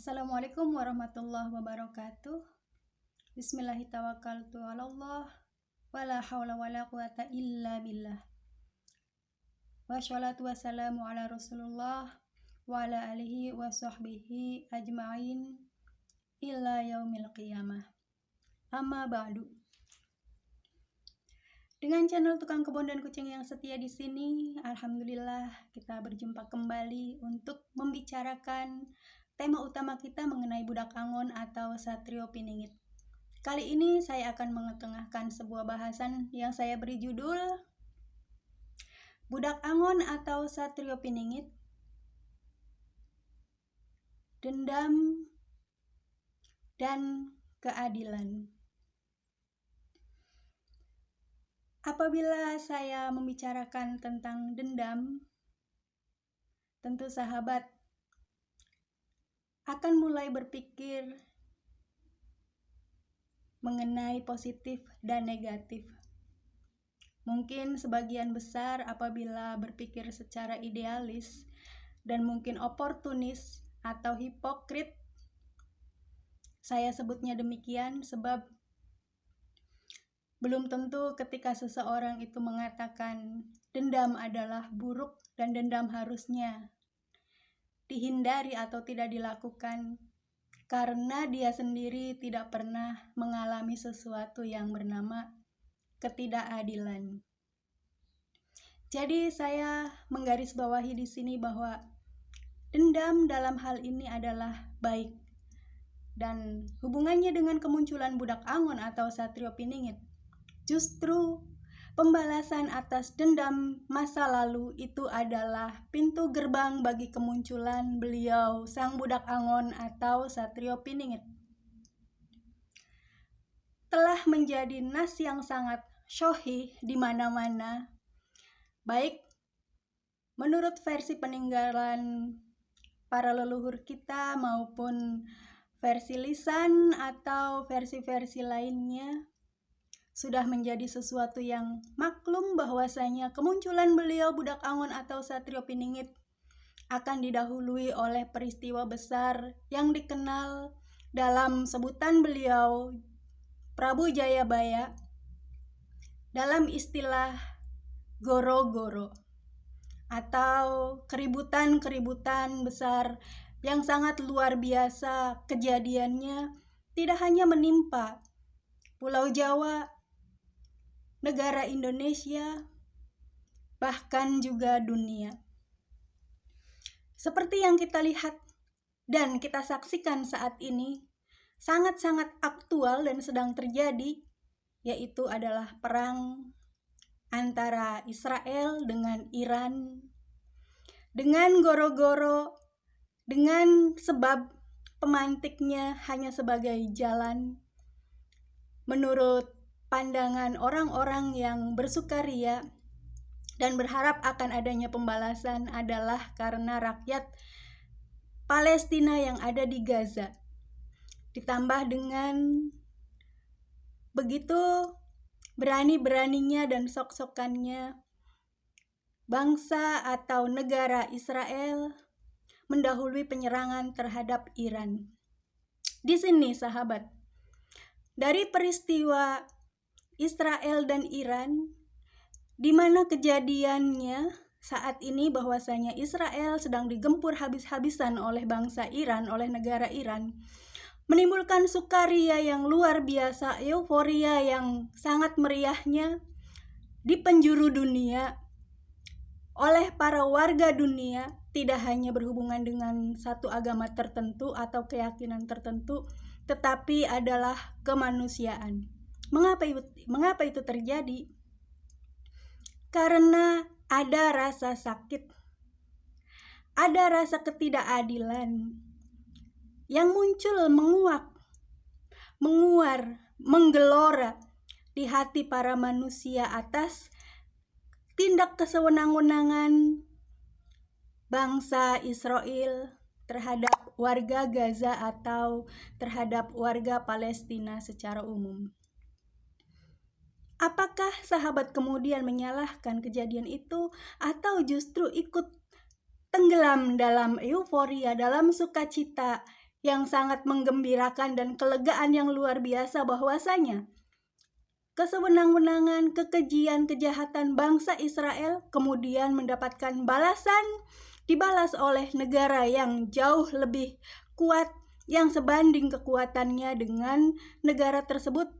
Assalamualaikum warahmatullahi wabarakatuh. Bismillahirrahmanirrahim. Wala hawla wala quwata illa billah. Wassalatu wassalamu ala Rasulullah wa ala alihi wa sahbihi ajma'in illa yaumil qiyamah. Amma ba'du. Dengan channel Tukang Kebun dan Kucing yang setia di sini, alhamdulillah kita berjumpa kembali untuk membicarakan tema utama kita mengenai budak angon atau Satrio Piningit. Kali ini saya akan mengetengahkan sebuah bahasan yang saya beri judul Budak Angon atau Satrio Piningit, Dendam dan Keadilan. Apabila saya membicarakan tentang dendam, tentu sahabat akan mulai berpikir mengenai positif dan negatif. Mungkin sebagian besar apabila berpikir secara idealis dan mungkin oportunis atau hipokrit, saya sebutnya demikian sebab belum tentu ketika seseorang itu mengatakan dendam adalah buruk dan dendam harusnya dihindari atau tidak dilakukan karena dia sendiri tidak pernah mengalami sesuatu yang bernama ketidakadilan. Jadi saya menggarisbawahi di sini bahwa dendam dalam hal ini adalah baik dan hubungannya dengan kemunculan budak angon atau Satrio Piningit. Justru pembalasan atas dendam masa lalu itu adalah pintu gerbang bagi kemunculan beliau, sang budak angon atau Satrio Piningit. Telah menjadi nas yang sangat sahih di mana-mana, baik menurut versi peninggalan para leluhur kita maupun versi lisan atau versi-versi lainnya. Sudah menjadi sesuatu yang maklum bahwasanya kemunculan beliau budak angon atau Satrio Piningit akan didahului oleh peristiwa besar yang dikenal dalam sebutan beliau Prabu Jayabaya dalam istilah goro-goro atau keributan-keributan besar yang sangat luar biasa kejadiannya tidak hanya menimpa Pulau Jawa, negara Indonesia, bahkan juga dunia. Seperti yang kita lihat dan kita saksikan saat ini, sangat-sangat aktual dan sedang terjadi, yaitu adalah perang antara Israel dengan Iran, dengan goro-goro, dengan sebab pemantiknya hanya sebagai jalan. Menurut pandangan orang-orang yang bersukaria dan berharap akan adanya pembalasan adalah karena rakyat Palestina yang ada di Gaza. Ditambah dengan begitu berani-beraninya dan sok-sokannya bangsa atau negara Israel mendahului penyerangan terhadap Iran. Di sini sahabat, dari peristiwa Israel dan Iran, di mana kejadiannya saat ini bahwasanya Israel sedang digempur habis-habisan oleh bangsa Iran, oleh negara Iran, menimbulkan sukaria yang luar biasa, euforia yang sangat meriahnya di penjuru dunia oleh para warga dunia, tidak hanya berhubungan dengan satu agama tertentu atau keyakinan tertentu, tetapi adalah kemanusiaan. Mengapa itu terjadi? Karena ada rasa sakit, ada rasa ketidakadilan yang muncul menguar, menggelora di hati para manusia atas tindak kesewenang-wenangan bangsa Israel terhadap warga Gaza atau terhadap warga Palestina secara umum. Apakah sahabat kemudian menyalahkan kejadian itu atau justru ikut tenggelam dalam euforia, dalam sukacita yang sangat menggembirakan dan kelegaan yang luar biasa bahwasanya kesewenang-wenangan, kekejian, kejahatan bangsa Israel kemudian mendapatkan balasan, dibalas oleh negara yang jauh lebih kuat yang sebanding kekuatannya dengan negara tersebut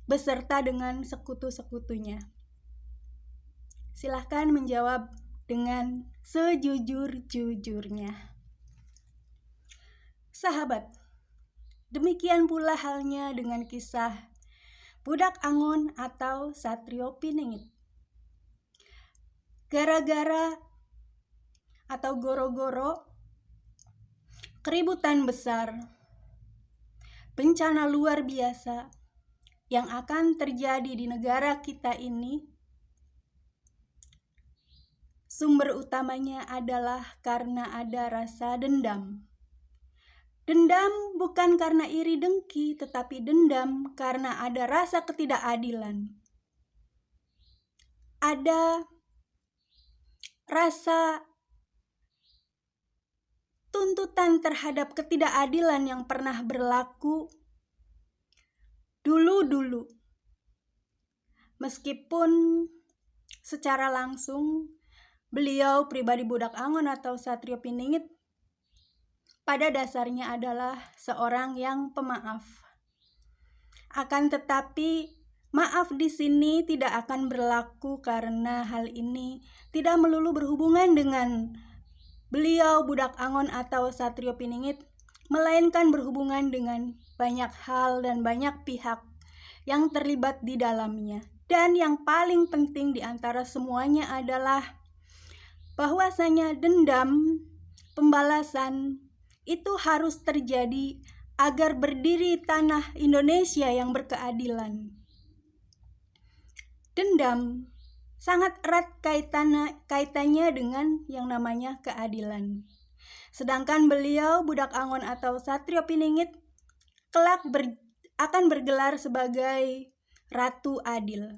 beserta dengan sekutu-sekutunya. Silahkan menjawab dengan sejujur-jujurnya. Sahabat, demikian pula halnya dengan kisah budak Angon atau Satrio Piningit. Gara-gara atau goro-goro keributan besar, bencana luar biasa yang akan terjadi di negara kita ini, sumber utamanya adalah karena ada rasa dendam. Dendam bukan karena iri dengki, tetapi dendam karena ada rasa ketidakadilan. Ada rasa tuntutan terhadap ketidakadilan yang pernah berlaku dulu-dulu. Meskipun secara langsung beliau pribadi budak Angon atau Satrio Piningit pada dasarnya adalah seorang yang pemaaf. Akan tetapi maaf di sini tidak akan berlaku karena hal ini tidak melulu berhubungan dengan beliau budak Angon atau Satrio Piningit, melainkan berhubungan dengan banyak hal dan banyak pihak yang terlibat di dalamnya. Dan yang paling penting di antara semuanya adalah bahwasanya dendam, pembalasan itu harus terjadi agar berdiri tanah Indonesia yang berkeadilan. Dendam sangat erat kaitannya dengan yang namanya keadilan. Sedangkan beliau budak Angon atau Satrio Piningit kelak akan bergelar sebagai Ratu Adil.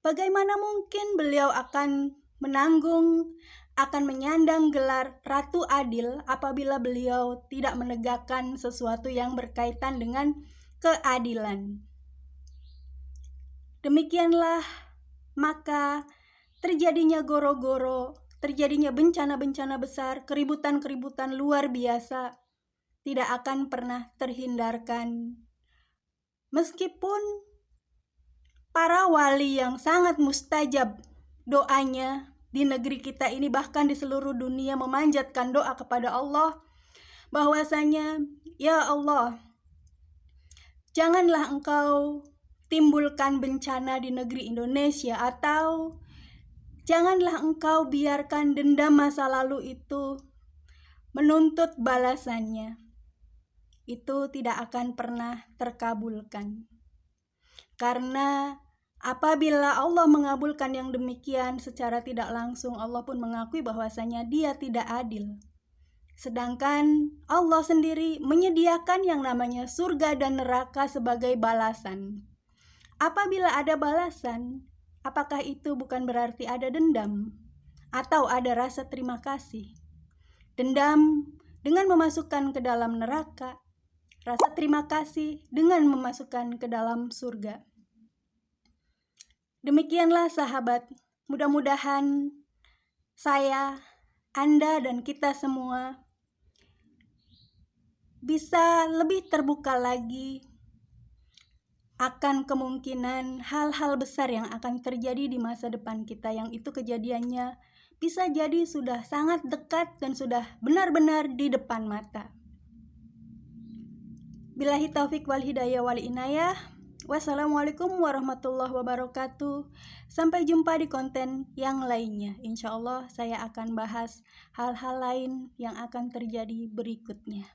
Bagaimana mungkin beliau akan menanggung, akan menyandang gelar Ratu Adil apabila beliau tidak menegakkan sesuatu yang berkaitan dengan keadilan. Demikianlah maka terjadinya goro-goro, terjadinya bencana-bencana besar, keributan-keributan luar biasa tidak akan pernah terhindarkan. Meskipun para wali yang sangat mustajab doanya di negeri kita ini, bahkan di seluruh dunia, memanjatkan doa kepada Allah bahwasanya, ya Allah, janganlah Engkau timbulkan bencana di negeri Indonesia, atau janganlah Engkau biarkan dendam masa lalu itu menuntut balasannya. Itu tidak akan pernah terkabulkan. Karena apabila Allah mengabulkan yang demikian, secara tidak langsung Allah pun mengakui bahwasanya Dia tidak adil. Sedangkan Allah sendiri menyediakan yang namanya surga dan neraka sebagai balasan. Apabila ada balasan, apakah itu bukan berarti ada dendam atau ada rasa terima kasih? Dendam dengan memasukkan ke dalam neraka, rasa terima kasih dengan memasukkan ke dalam surga. Demikianlah sahabat, mudah-mudahan saya, Anda, dan kita semua bisa lebih terbuka lagi akan kemungkinan hal-hal besar yang akan terjadi di masa depan kita, yang itu kejadiannya bisa jadi sudah sangat dekat dan sudah benar-benar di depan mata. Billahi taufik wal hidayah wal inayah. Wassalamualaikum warahmatullahi wabarakatuh. Sampai jumpa di konten yang lainnya. Insya Allah saya akan bahas hal-hal lain yang akan terjadi berikutnya.